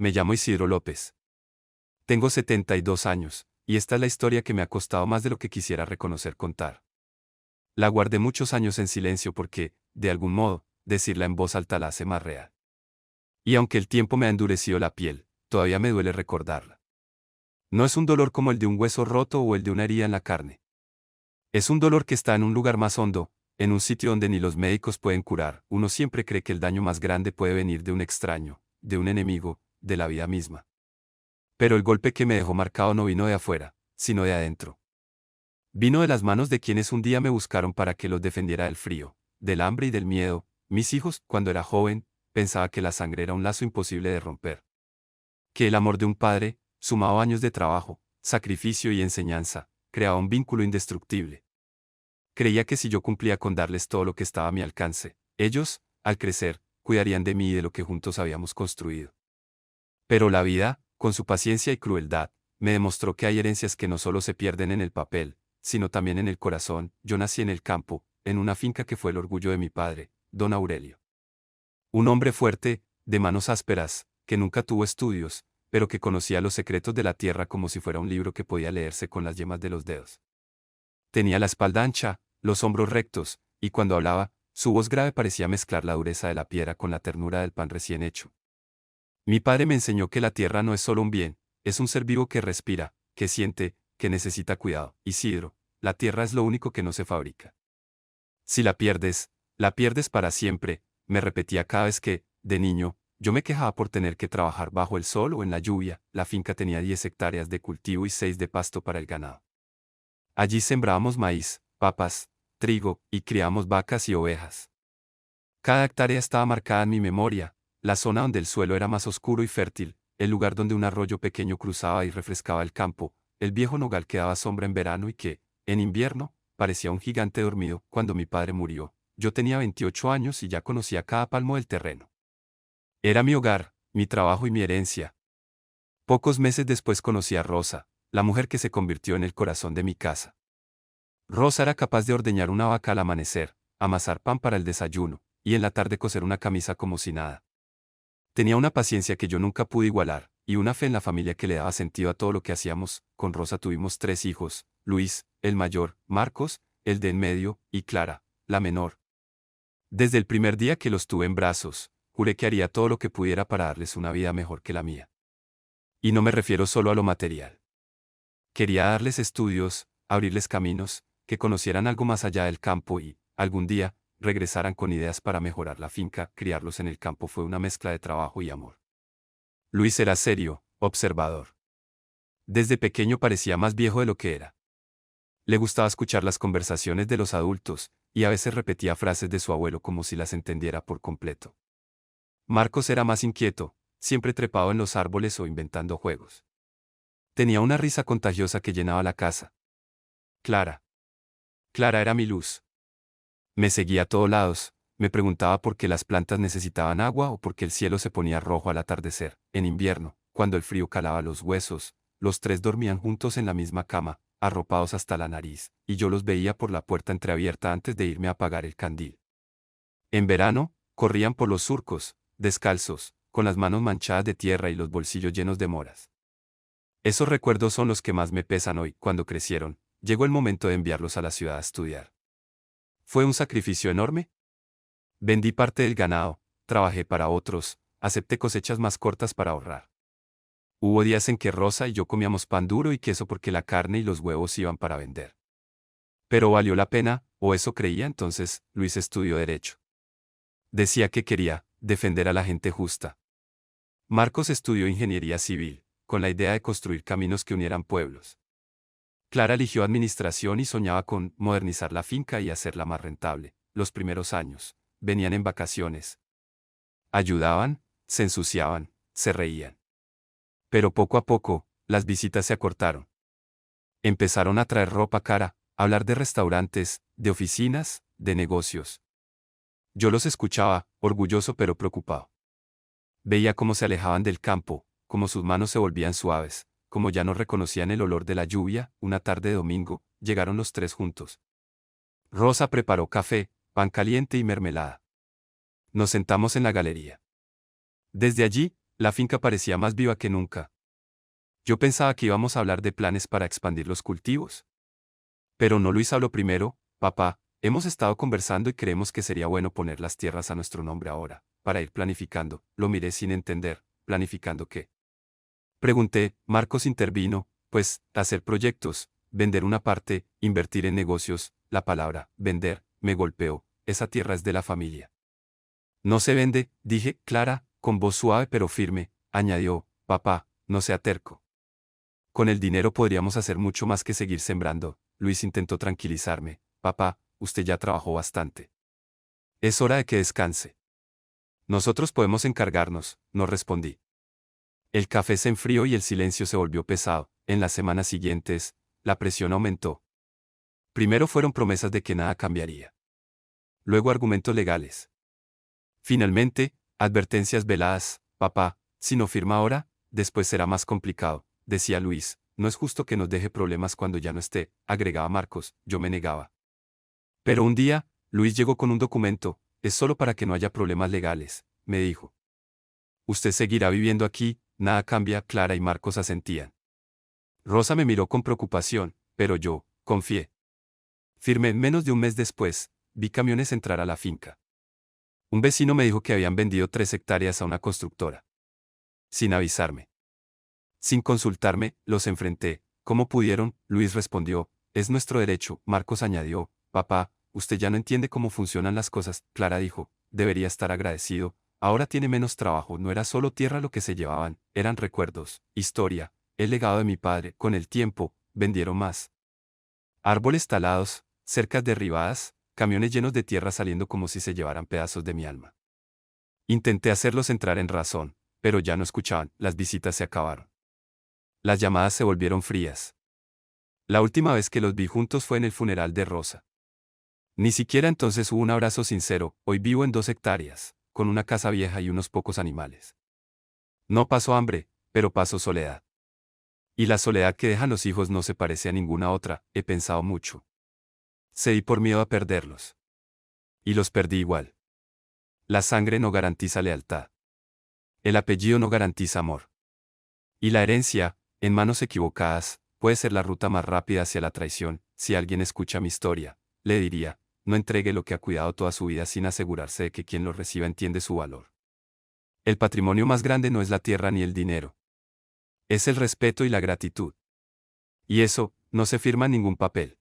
Me llamo Isidro López. Tengo 72 años, y esta es la historia que me ha costado más de lo que quisiera reconocer contar. La guardé muchos años en silencio porque, de algún modo, decirla en voz alta la hace más real. Y aunque el tiempo me ha endurecido la piel, todavía me duele recordarla. No es un dolor como el de un hueso roto o el de una herida en la carne. Es un dolor que está en un lugar más hondo, en un sitio donde ni los médicos pueden curar. Uno siempre cree que el daño más grande puede venir de un extraño, de un enemigo, de la vida misma. Pero el golpe que me dejó marcado no vino de afuera, sino de adentro. Vino de las manos de quienes un día me buscaron para que los defendiera del frío, del hambre y del miedo. Mis hijos, cuando era joven, pensaba que la sangre era un lazo imposible de romper. Que el amor de un padre, sumado a años de trabajo, sacrificio y enseñanza, creaba un vínculo indestructible. Creía que si yo cumplía con darles todo lo que estaba a mi alcance, ellos, al crecer, cuidarían de mí y de lo que juntos habíamos construido. Pero la vida, con su paciencia y crueldad, me demostró que hay herencias que no solo se pierden en el papel, sino también en el corazón. Yo nací en el campo, en una finca que fue el orgullo de mi padre, don Aurelio. Un hombre fuerte, de manos ásperas, que nunca tuvo estudios, pero que conocía los secretos de la tierra como si fuera un libro que podía leerse con las yemas de los dedos. Tenía la espalda ancha, los hombros rectos, y cuando hablaba, su voz grave parecía mezclar la dureza de la piedra con la ternura del pan recién hecho. Mi padre me enseñó que la tierra no es solo un bien, es un ser vivo que respira, que siente, que necesita cuidado. Isidro, la tierra es lo único que no se fabrica. Si la pierdes para siempre, me repetía cada vez que, de niño, yo me quejaba por tener que trabajar bajo el sol o en la lluvia. La finca tenía 10 hectáreas de cultivo y 6 de pasto para el ganado. Allí sembrábamos maíz, papas, trigo, y criábamos vacas y ovejas. Cada hectárea estaba marcada en mi memoria, la zona donde el suelo era más oscuro y fértil, el lugar donde un arroyo pequeño cruzaba y refrescaba el campo, el viejo nogal que daba sombra en verano y que, en invierno, parecía un gigante dormido. Cuando mi padre murió, yo tenía 28 años y ya conocía cada palmo del terreno. Era mi hogar, mi trabajo y mi herencia. Pocos meses después conocí a Rosa, la mujer que se convirtió en el corazón de mi casa. Rosa era capaz de ordeñar una vaca al amanecer, amasar pan para el desayuno, y en la tarde coser una camisa como si nada. Tenía una paciencia que yo nunca pude igualar, y una fe en la familia que le daba sentido a todo lo que hacíamos. Con Rosa tuvimos 3 hijos, Luis, el mayor, Marcos, el de en medio, y Clara, la menor. Desde el primer día que los tuve en brazos, juré que haría todo lo que pudiera para darles una vida mejor que la mía. Y no me refiero solo a lo material. Quería darles estudios, abrirles caminos, que conocieran algo más allá del campo y, algún día, regresaran con ideas para mejorar la finca. Criarlos en el campo fue una mezcla de trabajo y amor. Luis era serio, observador. Desde pequeño parecía más viejo de lo que era. Le gustaba escuchar las conversaciones de los adultos, y a veces repetía frases de su abuelo como si las entendiera por completo. Marcos era más inquieto, siempre trepado en los árboles o inventando juegos. Tenía una risa contagiosa que llenaba la casa. Clara. Clara era mi luz. Me seguía a todos lados, me preguntaba por qué las plantas necesitaban agua o por qué el cielo se ponía rojo al atardecer. En invierno, cuando el frío calaba los huesos, los 3 dormían juntos en la misma cama, arropados hasta la nariz, y yo los veía por la puerta entreabierta antes de irme a apagar el candil. En verano, corrían por los surcos, descalzos, con las manos manchadas de tierra y los bolsillos llenos de moras. Esos recuerdos son los que más me pesan hoy. Cuando crecieron, llegó el momento de enviarlos a la ciudad a estudiar. ¿Fue un sacrificio enorme? Vendí parte del ganado, trabajé para otros, acepté cosechas más cortas para ahorrar. Hubo días en que Rosa y yo comíamos pan duro y queso porque la carne y los huevos iban para vender. Pero valió la pena, o eso creía. Entonces. Luis estudió Derecho. Decía que quería defender a la gente justa. Marcos estudió Ingeniería Civil, con la idea de construir caminos que unieran pueblos. Clara eligió Administración y soñaba con modernizar la finca y hacerla más rentable. Los primeros años, venían en vacaciones. Ayudaban, se ensuciaban, se reían. Pero poco a poco, las visitas se acortaron. Empezaron a traer ropa cara, a hablar de restaurantes, de oficinas, de negocios. Yo los escuchaba, orgulloso pero preocupado. Veía cómo se alejaban del campo, cómo sus manos se volvían suaves, como ya no reconocían el olor de la lluvia. Una tarde de domingo, llegaron los 3 juntos. Rosa preparó café, pan caliente y mermelada. Nos sentamos en la galería. Desde allí, La finca parecía más viva que nunca. Yo pensaba que íbamos a hablar de planes para expandir los cultivos. Pero no, Luis habló primero. Papá, hemos estado conversando y creemos que sería bueno poner las tierras a nuestro nombre ahora, para ir planificando. Lo miré sin entender. ¿Planificando qué? Pregunté. Marcos intervino. Pues, hacer proyectos, vender una parte, invertir en negocios. La palabra, vender, me golpeó. Esa tierra es de la familia. No se vende, dije. Clara, con voz suave pero firme, añadió. Papá, no sea terco. Con el dinero podríamos hacer mucho más que seguir sembrando. Luis intentó tranquilizarme. Papá, usted ya trabajó bastante. Es hora de que descanse. Nosotros podemos encargarnos, no respondí. El café se enfrió y el silencio se volvió pesado. En las semanas siguientes, la presión aumentó. Primero fueron promesas de que nada cambiaría. Luego argumentos legales. Finalmente, advertencias veladas. Papá, si no firma ahora, después será más complicado, decía Luis. No es justo que nos deje problemas cuando ya no esté, agregaba Marcos. Yo me negaba. Pero un día, Luis llegó con un documento. Es solo para que no haya problemas legales, me dijo. Usted seguirá viviendo aquí, nada cambia. Clara y Marcos asentían. Rosa me miró con preocupación, pero yo, confié. Firmé. Menos de un mes después, vi camiones entrar a la finca. Un vecino me dijo que habían vendido 3 hectáreas a una constructora. Sin avisarme. Sin consultarme, los enfrenté. ¿Cómo pudieron? Luis respondió. Es nuestro derecho. Marcos añadió. Papá, usted ya no entiende cómo funcionan las cosas. Clara dijo. Debería estar agradecido. Ahora tiene menos trabajo. No era solo tierra lo que se llevaban, eran recuerdos, historia, el legado de mi padre. Con el tiempo, vendieron más. Árboles talados, cercas derribadas, camiones llenos de tierra saliendo como si se llevaran pedazos de mi alma. Intenté hacerlos entrar en razón, pero ya no escuchaban. Las visitas se acabaron. Las llamadas se volvieron frías. La última vez que los vi juntos fue en el funeral de Rosa. Ni siquiera entonces hubo un abrazo sincero. Hoy vivo en 2 hectáreas, con una casa vieja y unos pocos animales. No paso hambre, pero paso soledad. Y la soledad que dejan los hijos no se parece a ninguna otra. He pensado mucho. Cedí por miedo a perderlos. Y los perdí igual. La sangre no garantiza lealtad. El apellido no garantiza amor. Y la herencia, en manos equivocadas, puede ser la ruta más rápida hacia la traición. Si alguien escucha mi historia, le diría, no entregue lo que ha cuidado toda su vida sin asegurarse de que quien lo reciba entiende su valor. El patrimonio más grande no es la tierra ni el dinero. Es el respeto y la gratitud. Y eso, no se firma en ningún papel.